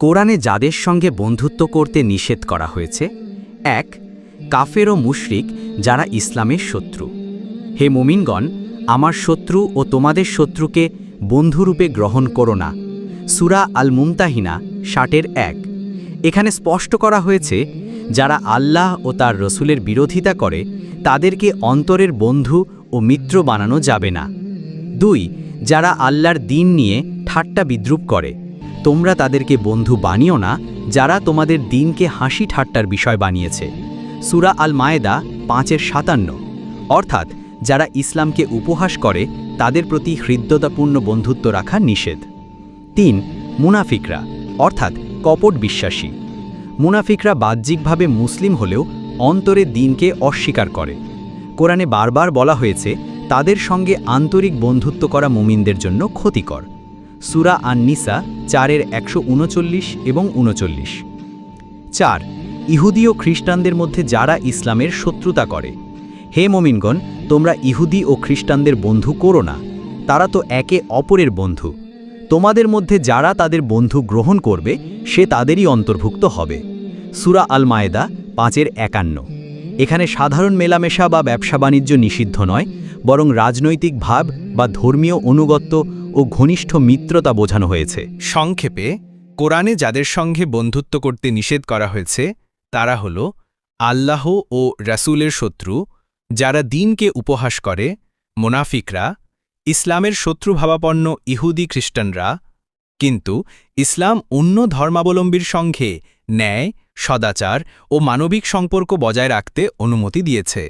কোরআনে যাদের সঙ্গে বন্ধুত্ব করতে নিষেধ করা হয়েছে, ১. কাফের ও মুশরিক যারা ইসলামের শত্রু। হে মুমিনগণ, আমার শত্রু ও তোমাদের শত্রুকে বন্ধুরূপে গ্রহণ করো না। সূরা আল মুমতাহিনা ৬০-১। এখানে স্পষ্ট করা হয়েছে, যারা আল্লাহ ও তার রসুলের বিরোধিতা করে তাদেরকে অন্তরের বন্ধু ও মিত্র বানানো যাবে না। ২. যারা আল্লাহর দ্বীন নিয়ে ঠাট্টা বিদ্রূপ করে, তোমরা তাদেরকে বন্ধু বানিও না যারা তোমাদের দ্বীনকে হাসি ঠাট্টার বিষয় বানিয়েছে। সূরা আল মায়েদা ৫-৫৭। অর্থাৎ যারা ইসলামকে উপহাস করে তাদের প্রতি হৃদ্যতাপূর্ণ বন্ধুত্ব রাখা নিষেধ। ৩. মুনাফিকরা অর্থাৎ কপট বিশ্বাসী। মুনাফিকরা বাহ্যিকভাবে মুসলিম হলেও অন্তরে দ্বীনকে অস্বীকার করে। কোরআনে বারবার বলা হয়েছে তাদের সঙ্গে আন্তরিক বন্ধুত্ব করা মুমিনদের জন্য ক্ষতিকর। সূরা আন-নিসা ৪-১৩৯ এবং ৩৯। ৪. ইহুদি ও খ্রিস্টানদের মধ্যে যারা ইসলামের শত্রুতা করে। হে মুমিনগণ, তোমরা ইহুদি ও খ্রিস্টানদের বন্ধু করো না, তারা তো একে অপরের বন্ধু। তোমাদের মধ্যে যারা তাদের বন্ধু গ্রহণ করবে সে তাদেরই অন্তর্ভুক্ত হবে। সূরা আল মায়েদা ৫-৫১। এখানে সাধারণ মেলামেশা বা ব্যবসা বাণিজ্য নিষিদ্ধ নয়, বরং রাজনৈতিক ভাব বা ধর্মীয় অনুগত্য ও ঘনিষ্ঠ মিত্রতা বোঝানো হয়েছে। সংক্ষেপে, কোরআনে যাদের সঙ্গে বন্ধুত্ব করতে নিষেধ করা হয়েছে তারা হল আল্লাহ ও রাসূলের শত্রু, যারা দ্বীনকে উপহাস করে, মুনাফিকরা, ইসলামের শত্রুভাবাপন্ন ইহুদি খ্রিস্টানরা, কিন্তু ইসলাম অন্য ধর্মাবলম্বীর সঙ্গে ন্যায়, সদাচার ও মানবিক সম্পর্ক বজায় রাখতে অনুমতি দিয়েছে।